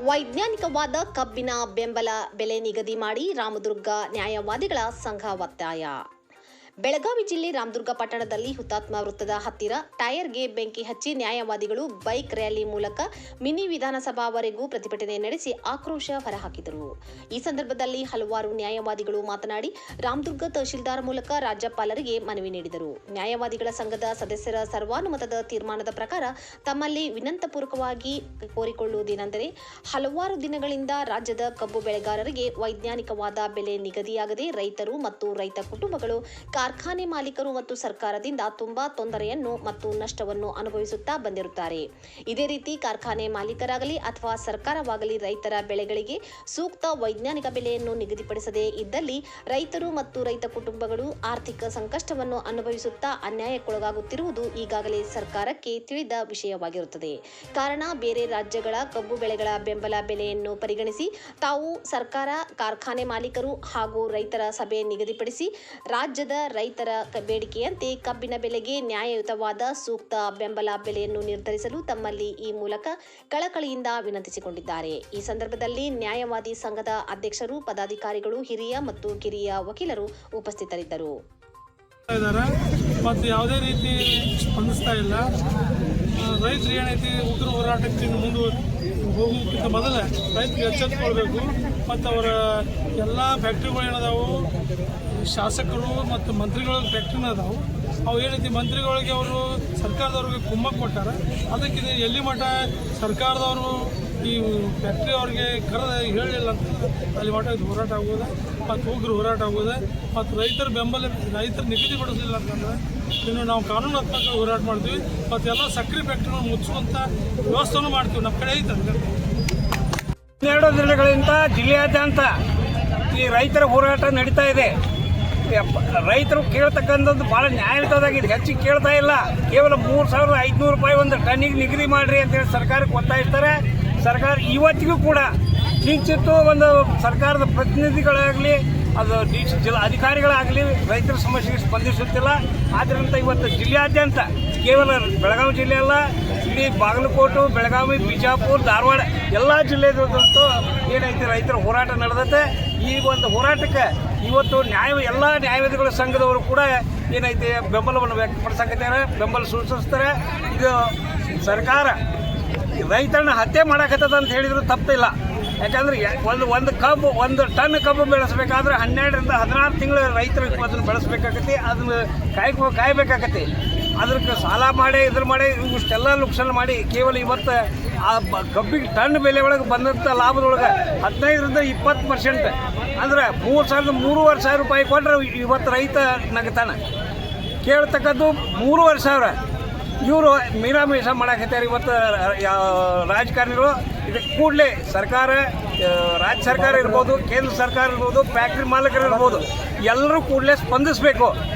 ವೈಜ್ಞಾನಿಕವಾದ ಕಬ್ಬಿನ ಬೆಂಬಲ ಬೆಲೆ ನಿಗದಿ ಮಾಡಿ ರಾಮದುರ್ಗ ನ್ಯಾಯವಾದಿಗಳ ಸಂಘ ಒತ್ತಾಯ. ಬೆಳಗಾವಿ ಜಿಲ್ಲೆ ರಾಮದುರ್ಗ ಪಟ್ಟಣದಲ್ಲಿ ಹುತಾತ್ಮ ವೃತ್ತದ ಹತ್ತಿರ ಟೈರ್ಗೆ ಬೆಂಕಿ ಹಚ್ಚಿ ನ್ಯಾಯವಾದಿಗಳು ಬೈಕ್ ರ್ಯಾಲಿ ಮೂಲಕ ಮಿನಿ ವಿಧಾನಸಭಾವರೆಗೂ ಪ್ರತಿಭಟನೆ ನಡೆಸಿ ಆಕ್ರೋಶ ಹೊರಹಾಕಿದರು. ಈ ಸಂದರ್ಭದಲ್ಲಿ ಹಲವಾರು ನ್ಯಾಯವಾದಿಗಳು ಮಾತನಾಡಿ ರಾಮದುರ್ಗ ತಹಶೀಲ್ದಾರ್ ಮೂಲಕ ರಾಜ್ಯಪಾಲರಿಗೆ ಮನವಿ ನೀಡಿದರು. ನ್ಯಾಯವಾದಿಗಳ ಸಂಘದ ಸದಸ್ಯರ ಸರ್ವಾನುಮತದ ತೀರ್ಮಾನದ ಪ್ರಕಾರ ತಮ್ಮಲ್ಲಿ ವಿನಂತಪೂರ್ವಕವಾಗಿ ಕೋರಿಕೊಳ್ಳುವುದೇನೆಂದರೆ, ಹಲವಾರು ದಿನಗಳಿಂದ ರಾಜ್ಯದ ಕಬ್ಬು ಬೆಳೆಗಾರರಿಗೆ ವೈಜ್ಞಾನಿಕವಾದ ಬೆಲೆ ನಿಗದಿಯಾಗದೆ ರೈತರು ಮತ್ತು ರೈತ ಕುಟುಂಬಗಳು, ಕಾರ್ಖಾನೆ ಮಾಲೀಕರು ಮತ್ತು ಸರ್ಕಾರದಿಂದ ತುಂಬಾ ತೊಂದರೆಯನ್ನು ಮತ್ತು ನಷ್ಟವನ್ನು ಅನುಭವಿಸುತ್ತಾ ಬಂದಿರುತ್ತಾರೆ. ಇದೇ ರೀತಿ ಕಾರ್ಖಾನೆ ಮಾಲೀಕರಾಗಲಿ ಅಥವಾ ಸರ್ಕಾರವಾಗಲಿ ರೈತರ ಬೆಳೆಗಳಿಗೆ ಸೂಕ್ತ ವೈಜ್ಞಾನಿಕ ಬೆಲೆಯನ್ನು ನಿಗದಿಪಡಿಸದೇ ಇದ್ದಲ್ಲಿ ರೈತರು ಮತ್ತು ರೈತ ಕುಟುಂಬಗಳು ಆರ್ಥಿಕ ಸಂಕಷ್ಟವನ್ನು ಅನುಭವಿಸುತ್ತಾ ಅನ್ಯಾಯಕ್ಕೊಳಗಾಗುತ್ತಿರುವುದು ಈಗಾಗಲೇ ಸರ್ಕಾರಕ್ಕೆ ತಿಳಿದ ವಿಷಯವಾಗಿರುತ್ತದೆ. ಕಾರಣ, ಬೇರೆ ರಾಜ್ಯಗಳ ಕಬ್ಬು ಬೆಳೆಗಳ ಬೆಂಬಲ ಬೆಲೆಯನ್ನು ಪರಿಗಣಿಸಿ ತಾವು ಸರ್ಕಾರ, ಕಾರ್ಖಾನೆ ಮಾಲೀಕರು ಹಾಗೂ ರೈತರ ಸಭೆ ನಿಗದಿಪಡಿಸಿ ರಾಜ್ಯದ ರೈತರ ಬೇಡಿಕೆಯಂತೆ ಕಬ್ಬಿನ ಬೆಲೆಗೆ ನ್ಯಾಯಯುತವಾದ ಸೂಕ್ತ ಬೆಂಬಲ ಬೆಲೆಯನ್ನು ನಿರ್ಧರಿಸಲು ತಮ್ಮಲ್ಲಿ ಈ ಮೂಲಕ ಕಳಕಳಿಯಿಂದ ವಿನಂತಿಸಿಕೊಂಡಿದ್ದಾರೆ. ಈ ಸಂದರ್ಭದಲ್ಲಿ ನ್ಯಾಯವಾದಿ ಸಂಘದ ಅಧ್ಯಕ್ಷರು, ಪದಾಧಿಕಾರಿಗಳು, ಹಿರಿಯ ಮತ್ತು ಕಿರಿಯ ವಕೀಲರು ಉಪಸ್ಥಿತರಿದ್ದರು. ಯಾವುದೇ ರೀತಿ ಸ್ಪಂದಿಸ್ತಾ ಇಲ್ಲ. ರೈತರು ಏನೈತಿ ಉಗ್ರ ಹೋರಾಟಕ್ಕೆ ಮುಂದೆ ಹೋಗೋಕ್ಕಿಂತ ಮೊದಲೇ ರೈತರಿಗೆ ಎಚ್ಚೆತ್ತುಕೊಳ್ಬೇಕು. ಮತ್ತು ಅವರ ಎಲ್ಲ ಫ್ಯಾಕ್ಟ್ರಿಗಳು ಏನದಾವು, ಶಾಸಕರು ಮತ್ತು ಮಂತ್ರಿಗಳ ಫ್ಯಾಕ್ಟ್ರಿನ ಅದಾವು. ಅವು ಏನೈತಿ ಮಂತ್ರಿಗಳಿಗೆ ಅವರು ಸರ್ಕಾರದವ್ರಿಗೆ ಕುಮ್ಮಕ್ಕು ಕೊಟ್ಟಾರೆ. ಅದಕ್ಕೆ ಎಲ್ಲಿ ಮಠ ಸರ್ಕಾರದವರು ಈ ಫ್ಯಾಕ್ಟ್ರಿ ಅವ್ರಿಗೆ ಕರೆದ ಹೇಳಿಲ್ಲ ಅಂತಂದ್ರೆ ಅಲ್ಲಿ ಮಠ ಇದು ಹೋರಾಟ ಆಗೋದು ಮತ್ತು ಉಗ್ರ ಹೋರಾಟ ಆಗೋದು. ಮತ್ತು ರೈತರ ಬೆಂಬಲ ರೈತರ ನಿಗದಿಪಡಿಸಲಿಲ್ಲ ಅಂತಂದ್ರೆ ಇನ್ನು ನಾವು ಕಾನೂನಾತ್ಮಕ ಹೋರಾಟ ಮಾಡ್ತೀವಿ. ಮತ್ತು ಎಲ್ಲ ಸಕ್ಕರೆ ಫ್ಯಾಕ್ಟ್ರಿಗಳು ಮುಚ್ಚುವಂಥ ವ್ಯವಸ್ಥೆನೂ ಮಾಡ್ತೀವಿ. ನಮ್ಮ ಕಡೆ ಐತೆ. 12 ದಿನಗಳಿಂದ ಜಿಲ್ಲೆಯಾದ್ಯಂತ ಈ ರೈತರ ಹೋರಾಟ ನಡೀತಾ ಇದೆ. ರೈತರು ಕೇಳ್ತಕ್ಕಂಥದ್ದು ಭಾಳ ನ್ಯಾಯಯುತವಾಗಿದೆ. ಹೆಚ್ಚಿಗೆ ಕೇಳ್ತಾ ಇಲ್ಲ. ಕೇವಲ 3,500 ರೂಪಾಯಿ ಒಂದು ಟನ್ನಿಗೆ ನಿಗದಿ ಮಾಡಿರಿ ಅಂತೇಳಿ ಸರ್ಕಾರಕ್ಕೆ ಒತ್ತಾಯಿಸ್ತಾರೆ. ಸರ್ಕಾರ ಇವತ್ತಿಗೂ ಕೂಡ ಕಿಂಚಿತ್ತು ಒಂದು ಸರ್ಕಾರದ ಪ್ರತಿನಿಧಿಗಳಾಗಲಿ, ಅದು ಜಿಲ್ಲಾ ಅಧಿಕಾರಿಗಳಾಗಲಿ ರೈತರ ಸಮಸ್ಯೆಗೆ ಸ್ಪಂದಿಸುತ್ತಿಲ್ಲ. ಆದ್ದರಿಂದ ಇವತ್ತು ಜಿಲ್ಲೆಯಾದ್ಯಂತ, ಕೇವಲ ಬೆಳಗಾವಿ ಜಿಲ್ಲೆ ಅಲ್ಲ, ಇಡೀ ಬಾಗಲಕೋಟೆ, ಬೆಳಗಾವಿ, ಬಿಜಾಪುರ, ಧಾರವಾಡ ಎಲ್ಲ ಜಿಲ್ಲೆದಂತೂ ಏನೈತಿ ರೈತರ ಹೋರಾಟ ನಡೆದತ್ತೆ. ಈ ಒಂದು ಹೋರಾಟಕ್ಕೆ ಇವತ್ತು ಎಲ್ಲ ನ್ಯಾಯವಾದಿಗಳ ಸಂಘದವರು ಕೂಡ ಏನೈತಿ ಬೆಂಬಲವನ್ನು ವ್ಯಕ್ತಪಡಿಸಕತ್ತಾರೆ, ಬೆಂಬಲ ಸೂಚಿಸ್ತಾರೆ. ಇದು ಸರ್ಕಾರ ರೈತರನ್ನ ಹತ್ಯೆ ಮಾಡಕತ್ತದ ಅಂತ ಹೇಳಿದ್ರು ತಪ್ಪಿಲ್ಲ. ಯಾಕಂದ್ರೆ ಒಂದು ಟನ್ ಕಬ್ಬು ಬೆಳೆಸಬೇಕಾದ್ರೆ 12 ರಿಂದ 16 ತಿಂಗಳು ರೈತರು ಅದನ್ನು ಬೆಳೆಸಬೇಕಾಗತ್ತೆ. ಅದನ್ನು ಕಾಯ್ಬೇಕಾಗತ್ತೆ. ಅದಕ್ಕೆ ಸಾಲ ಮಾಡಿ ಮಾಡಿ ಇಷ್ಟೆಲ್ಲ ಲುಕ್ಷಣ ಮಾಡಿ ಕೇವಲ ಇವತ್ತು ಆ ಕಬ್ಬಿಗೆ ಟನ್ ಬೆಲೆ ಒಳಗೆ ಬಂದಂಥ ಲಾಭದೊಳಗೆ 15 ರಿಂದ 20% ಅಂದ್ರೆ 3,000 ರೂಪಾಯಿ ಕೊಟ್ಟರೆ ಇವತ್ತು ರೈತ ನಗತಾನ. ಕೇಳ್ತಕ್ಕದ್ದು 3,000. ಇವರು ಮೀರಾಮೇಷ ಮಾಡಕತ್ತಾರೆ ಇವತ್ತು ರಾಜಕಾರಣಿಗಳು. ಇದಕ್ಕೆ ಕೂಡಲೇ ಸರ್ಕಾರ, ರಾಜ್ಯ ಸರ್ಕಾರ ಇರ್ಬೋದು, ಕೇಂದ್ರ ಸರ್ಕಾರ ಇರ್ಬೋದು, ಫ್ಯಾಕ್ಟ್ರಿ ಮಾಲೀಕರು ಇರ್ಬೋದು, ಎಲ್ಲರೂ ಕೂಡಲೇ ಸ್ಪಂದಿಸಬೇಕು.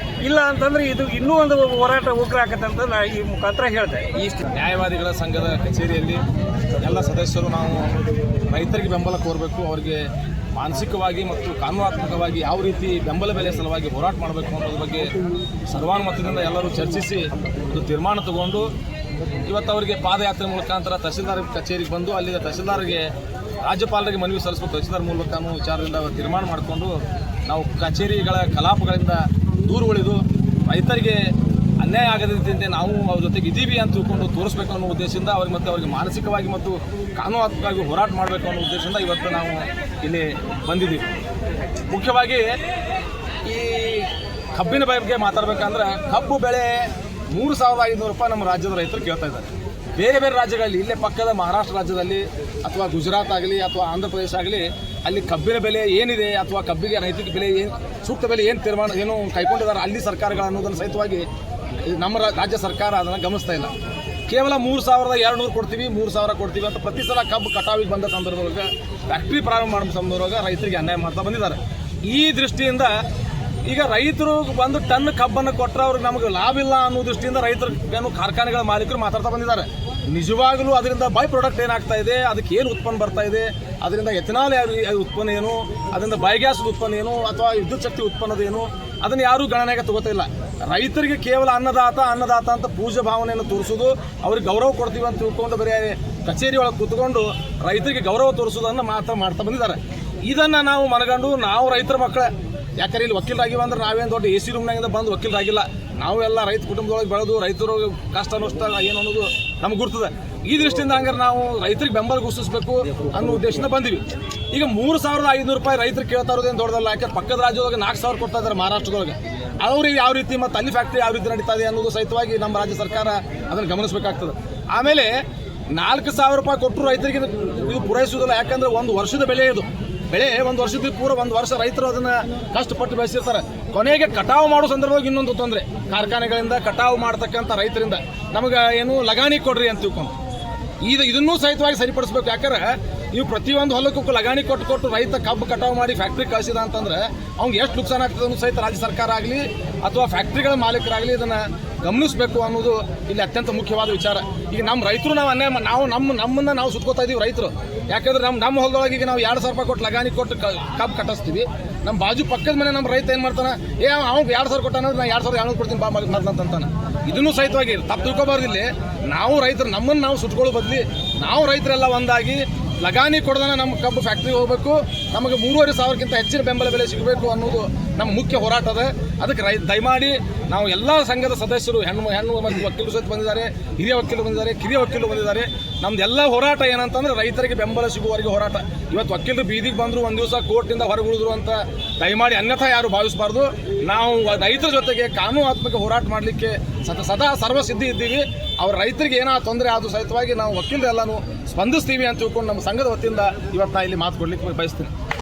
ಇಲ್ಲ ಅಂತಂದ್ರೆ ಇದು ಇನ್ನೂ ಒಂದು ಹೋರಾಟ ಉಗ್ರ ಆಗತ್ತೆ ಅಂತ ನಾನು ಈ ಮುಖಾಂತರ ಹೇಳ್ತೇನೆ. ಈ ನ್ಯಾಯವಾದಿಗಳ ಸಂಘದ ಕಚೇರಿಯಲ್ಲಿ ಎಲ್ಲ ಸದಸ್ಯರು ನಾವು ರೈತರಿಗೆ ಬೆಂಬಲ ಕೋರಬೇಕು. ಅವರಿಗೆ ಮಾನಸಿಕವಾಗಿ ಮತ್ತು ಕಾನೂನಾತ್ಮಕವಾಗಿ ಯಾವ ರೀತಿ ಬೆಂಬಲ ಬೆಲೆ ಸಲುವಾಗಿ ಹೋರಾಟ ಮಾಡಬೇಕು ಅನ್ನೋದ್ರ ಬಗ್ಗೆ ಸರ್ವಾನುಮತದಿಂದ ಎಲ್ಲರೂ ಚರ್ಚಿಸಿ ಒಂದು ತೀರ್ಮಾನ ತಗೊಂಡು ಇವತ್ತು ಅವರಿಗೆ ಪಾದಯಾತ್ರೆ ಮುಖಾಂತರ ತಹಶೀಲ್ದಾರ್ ಕಚೇರಿಗೆ ಬಂದು ಅಲ್ಲಿದ್ದ ತಹಶೀಲ್ದಾರ್ಗೆ ರಾಜ್ಯಪಾಲರಿಗೆ ಮನವಿ ಸಲ್ಲಿಸಬೇಕು. ತಹಶೀಲ್ದಾರ್ ಮೂಲಕನೂ ವಿಚಾರದಿಂದ ತೀರ್ಮಾನ ಮಾಡಿಕೊಂಡು ನಾವು ಕಚೇರಿಗಳ ಕಲಾಪಗಳಿಂದ ದೂರ ಉಳಿದು ರೈತರಿಗೆ ಅನ್ಯಾಯ ಆಗದಂತೆ ನಾವು ಅವ್ರ ಜೊತೆಗೆ ಇದ್ದೀವಿ ಅಂತ ತಿಳ್ಕೊಂಡು ತೋರಿಸ್ಬೇಕು ಅನ್ನೋ ಉದ್ದೇಶದಿಂದ ಅವರಿಗೆ ಮಾನಸಿಕವಾಗಿ ಮತ್ತು ಕಾನೂನಾತ್ಮಕವಾಗಿ ಹೋರಾಟ ಮಾಡಬೇಕು ಅನ್ನೋ ಉದ್ದೇಶದಿಂದ ಇವತ್ತು ನಾವು ಇಲ್ಲಿ ಬಂದಿದ್ದೀವಿ. ಮುಖ್ಯವಾಗಿ ಈ ಕಬ್ಬಿನ ಬಗ್ಗೆ ಮಾತಾಡಬೇಕಂದ್ರೆ ಕಬ್ಬು ಬೆಳೆ 3,500 ರೂಪಾಯಿ ನಮ್ಮ ರಾಜ್ಯದ ರೈತರು ಕೇಳ್ತಾ ಇದ್ದಾರೆ. ಬೇರೆ ಬೇರೆ ರಾಜ್ಯಗಳಲ್ಲಿ, ಇಲ್ಲೇ ಪಕ್ಕದ ಮಹಾರಾಷ್ಟ್ರ ರಾಜ್ಯದಲ್ಲಿ ಅಥವಾ ಗುಜರಾತ್ ಆಗಲಿ ಅಥವಾ ಆಂಧ್ರ ಪ್ರದೇಶ ಆಗಲಿ, ಅಲ್ಲಿ ಕಬ್ಬಿನ ಬೆಲೆ ಏನಿದೆ ಅಥವಾ ಕಬ್ಬಿಗೆ ನೈತಿಕ ಬೆಲೆ ಸೂಕ್ತ ಬೆಲೆ ತೀರ್ಮಾನ ಕೈಗೊಂಡಿದ್ದಾರೆ ಅಲ್ಲಿ ಸರ್ಕಾರಗಳು ಅನ್ನೋದನ್ನು ಸಹಿತವಾಗಿ ನಮ್ಮ ರಾಜ್ಯ ಸರ್ಕಾರ ಅದನ್ನು ಗಮನಿಸ್ತಾ ಇಲ್ಲ. ಕೇವಲ 3,200 ಕೊಡ್ತೀವಿ, 3,000 ಕೊಡ್ತೀವಿ ಅಂತ ಪ್ರತಿ ಸಲ ಕಬ್ಬು ಕಟಾವಿಗೆ ಬಂದ ಸಂದರ್ಭದೊಳಗೆ, ಫ್ಯಾಕ್ಟ್ರಿ ಪ್ರಾರಂಭ ಮಾಡೋ ಸಂದರ್ಭದೊಳಗೆ ರೈತರಿಗೆ ಅನ್ಯಾಯ ಮಾಡ್ತಾ ಬಂದಿದ್ದಾರೆ. ಈ ದೃಷ್ಟಿಯಿಂದ ಈಗ ರೈತರು ಒಂದು ಟನ್ ಕಬ್ಬನ್ನು ಕೊಟ್ಟರೆ ಅವ್ರಿಗೆ ನಮಗೆ ಲಾಭ ಇಲ್ಲ ಅನ್ನೋ ದೃಷ್ಟಿಯಿಂದ ರೈತರು ಕಾರ್ಖಾನೆಗಳ ಮಾಲೀಕರು ಮಾತಾಡ್ತಾ ಬಂದಿದ್ದಾರೆ. ನಿಜವಾಗಲೂ ಅದರಿಂದ ಬೈ ಪ್ರಾಡಕ್ಟ್ ಏನಾಗ್ತಾ ಇದೆ, ಅದಕ್ಕೆ ಏನು ಉತ್ಪನ್ನ ಬರ್ತಾ ಇದೆ, ಅದರಿಂದ ಎಥನಾಲ್ ಉತ್ಪನ್ನ ಏನು, ಅದರಿಂದ ಬಯೋಗ್ಯಾಸ್ ಉತ್ಪನ್ನ ಏನು ಅಥವಾ ವಿದ್ಯುತ್ ಶಕ್ತಿ ಉತ್ಪನ್ನದ ಏನು, ಅದನ್ನು ಯಾರೂ ಗಣನೆಗೆ ತಗೋತಾ ಇಲ್ಲ. ರೈತರಿಗೆ ಕೇವಲ ಅನ್ನದಾತ ಅಂತ ಪೂಜೆ ಭಾವನೆಯನ್ನು ತೋರಿಸೋದು, ಅವ್ರಿಗೆ ಗೌರವ ಕೊಡ್ತೀವಿ ಅಂತ ತಿಳ್ಕೊಂಡು ಬರೀ ಕಚೇರಿ ಒಳಗೆ ಕೂತ್ಕೊಂಡು ರೈತರಿಗೆ ಗೌರವ ತೋರಿಸೋದನ್ನು ಮಾಡ್ತಾ ಬಂದಿದ್ದಾರೆ. ಇದನ್ನು ನಾವು ಮನಗಂಡು ನಾವು ರೈತರ ಮಕ್ಕಳೇ, ಯಾಕಂದ್ರೆ ಇಲ್ಲಿ ವಕೀಲರಾಗಿವ ಅಂದ್ರೆ ನಾವೇನು ದೊಡ್ಡ AC ರೂಮ್ನಾಗಿಂದ ಬಂದು ವಕೀಲರಾಗಿಲ್ಲ. ನಾವು ಎಲ್ಲ ರೈತ ಕುಟುಂಬದೊಳಗೆ ಬೆಳೆದು ರೈತರು ಕಷ್ಟ ನಷ್ಟ ಏನು ಅನ್ನೋದು ನಮ್ಗೆ ಗುರ್ತದೆ. ಈ ದೃಷ್ಟಿಯಿಂದ ಹಂಗಾರೆ ನಾವು ರೈತರಿಗೆ ಬೆಂಬಲ ಘೋಷಿಸಬೇಕು ಅನ್ನೋ ಉದ್ದೇಶದಿಂದ ಬಂದಿವಿ. ಈಗ 3,500 ರೂಪಾಯಿ ರೈತರು ಕೇಳ್ತಾ ಇರೋದೇನು ದೊಡ್ಡದಲ್ಲ. ಯಾಕಂದ್ರೆ ಪಕ್ಕದ ರಾಜ್ಯದೊಳಗೆ 4,000 ಕೊಡ್ತಾ ಇದ್ದಾರೆ ಮಹಾರಾಷ್ಟ್ರದೊಳಗೆ. ಅವ್ರಿಗೆ ಯಾವ ರೀತಿ ಮತ್ತು ಅಲ್ಲಿ ಫ್ಯಾಕ್ಟ್ರಿ ಯಾವ ರೀತಿ ನಡೀತಾ ಇದೆ ಅನ್ನೋದು ಸಹಿತವಾಗಿ ನಮ್ಮ ರಾಜ್ಯ ಸರ್ಕಾರ ಅದನ್ನು ಗಮನಿಸಬೇಕಾಗ್ತದೆ. ಆಮೇಲೆ 4,000 ರೂಪಾಯಿ ಕೊಟ್ಟರು ರೈತರಿಗೆ ಇದು ಪೂರೈಸುವುದಿಲ್ಲ. ಯಾಕಂದ್ರೆ ಒಂದು ವರ್ಷದ ಬೆಳೆ ಇದು. ಬೆಳೆ ಒಂದು ವರ್ಷದ ಪೂರ ಒಂದು ವರ್ಷ ರೈತರು ಅದನ್ನು ಕಷ್ಟಪಟ್ಟು ಬೆಳೆಸಿರ್ತಾರೆ. ಕೊನೆಗೆ ಕಟಾವು ಮಾಡೋ ಸಂದರ್ಭವಾಗಿ ಇನ್ನೊಂದು ತೊಂದರೆ, ಕಾರ್ಖಾನೆಗಳಿಂದ ಕಟಾವು ಮಾಡ್ತಕ್ಕಂಥ ರೈತರಿಂದ ನಮಗೆ ಏನು ಲಗಾಣಿ ಕೊಡ್ರಿ ಅಂತ ತಿಳ್ಕೊಂಡು ಇದನ್ನೂ ಸಹಿತವಾಗಿ ಸರಿಪಡಿಸ್ಬೇಕು. ಯಾಕಂದ್ರೆ ನೀವು ಪ್ರತಿಯೊಂದು ಹೊಲಕ್ಕೂ ಲಗಾಣಿ ಕೊಟ್ಟು ರೈತ ಕಬ್ಬು ಕಟಾವು ಮಾಡಿ ಫ್ಯಾಕ್ಟ್ರಿ ಕಳಿಸಿದ ಅಂತಂದ್ರೆ ಅವ್ನಿಗೆ ಎಷ್ಟು ನುಕ್ಸಾನ ಆಗ್ತದೆ ಅನ್ನೋ ಸಹಿತ ರಾಜ್ಯ ಸರ್ಕಾರ ಆಗಲಿ ಅಥವಾ ಫ್ಯಾಕ್ಟ್ರಿಗಳ ಮಾಲೀಕರಾಗಲಿ ಇದನ್ನು ಗಮನಿಸಬೇಕು ಅನ್ನೋದು ಇಲ್ಲಿ ಅತ್ಯಂತ ಮುಖ್ಯವಾದ ವಿಚಾರ. ಈಗ ನಮ್ಮ ರೈತರು ನಾವು ಅನ್ಯಾಯ ನಮ್ಮನ್ನು ನಾವು ಸುತ್ಕೋತಾ ಇದೀವಿ ರೈತರು. ಯಾಕಂದ್ರೆ ನಮ್ಮ ಹೊಲದೊಳಗೆ ಈಗ ನಾವು 2,000 ರೂಪಾಯಿ ಕೊಟ್ಟು ಲಗಾಣಿ ಕೊಟ್ಟು ಕಬ್ಬು ಕಟ್ಟಿಸ್ತೀವಿ. ನಮ್ಮ ಬಾಜು ಪಕ್ಕದ ಮನೆ ನಮ್ಮ ರೈತ ಏನು ಮಾಡ್ತಾನೆ, ಅವ್ನು 2,000 ಕೊಟ್ಟಾನಂದ್ರೆ ನಾನು 2,200 ಕೊಡ್ತೀನಿ ಬಾ ಮರ್ದಂತಾನೆ. ಇದನ್ನು ಸಹಿತವಾಗಿ ತಪ್ಪು ತಿಳ್ಕೊಬಾರ್ದಿಲ್ಲ. ನಾವು ರೈತರು ನಮ್ಮನ್ನು ನಾವು ಸುಟ್ಕೊಳ್ಳೋ ಬದಲಿ ನಾವು ರೈತರೆಲ್ಲ ಒಂದಾಗಿ ಲಗಾನಿ ಕೊಡೋದನ್ನ ನಮ್ಮ ಕಬ್ಬು ಫ್ಯಾಕ್ಟ್ರಿಗೆ ಹೋಗಬೇಕು, ನಮಗೆ 3,500ಕ್ಕಿಂತ ಹೆಚ್ಚಿನ ಬೆಂಬಲ ಬೆಲೆ ಸಿಗಬೇಕು ಅನ್ನೋದು ನಮ್ಮ ಮುಖ್ಯ ಹೋರಾಟ ಅದ. ಅದಕ್ಕೆ ದಯಮಾಡಿ ನಾವು ಎಲ್ಲ ಸಂಘದ ಸದಸ್ಯರು ಹೆಣ್ಣು ಮತ್ತು ವಕೀಲರು ಸಹಿತ ಬಂದಿದ್ದಾರೆ, ಹಿರಿಯ ವಕೀಲರು ಬಂದಿದ್ದಾರೆ, ಕಿರಿಯ ವಕೀಲರು ಬಂದಿದ್ದಾರೆ. ನಮ್ದೆಲ್ಲ ಹೋರಾಟ ಏನಂತಂದ್ರೆ ರೈತರಿಗೆ ಬೆಂಬಲ ಸಿಗುವವರೆಗೆ ಹೋರಾಟ. ಇವತ್ತು ವಕೀಲರು ಬೀದಿಗೆ ಬಂದರು, ಒಂದು ದಿವಸ ಕೋರ್ಟಿಂದ ಹೊರಗೆ ಉಳಿದ್ರು ಅಂತ ದಯಮಾಡಿ ಅನ್ಯಥಾ ಯಾರು ಭಾವಿಸಬಾರ್ದು. ನಾವು ರೈತರ ಜೊತೆಗೆ ಕಾನೂನಾತ್ಮಕ ಹೋರಾಟ ಮಾಡಲಿಕ್ಕೆ ಸದಾ ಸರ್ವಸಿದ್ಧಿ ಇದ್ದೀವಿ. ಅವ್ರ ರೈತರಿಗೆ ಏನೋ ತೊಂದರೆ ಆದರೂ ಸಹಿತವಾಗಿ ನಾವು ವಕೀಲರೆಲ್ಲನೂ ಸ್ಪಂದಿಸ್ತೀವಿ ಅಂತ ತಿಳ್ಕೊಂಡು ನಮ್ಮ ಸಂಘದ ವತಿಯಿಂದ ಇವತ್ತು ನಾ ಇಲ್ಲಿ ಮಾತು ಕೊಡ್ಲಿಕ್ಕೆ ಬಯಸ್ತೀನಿ.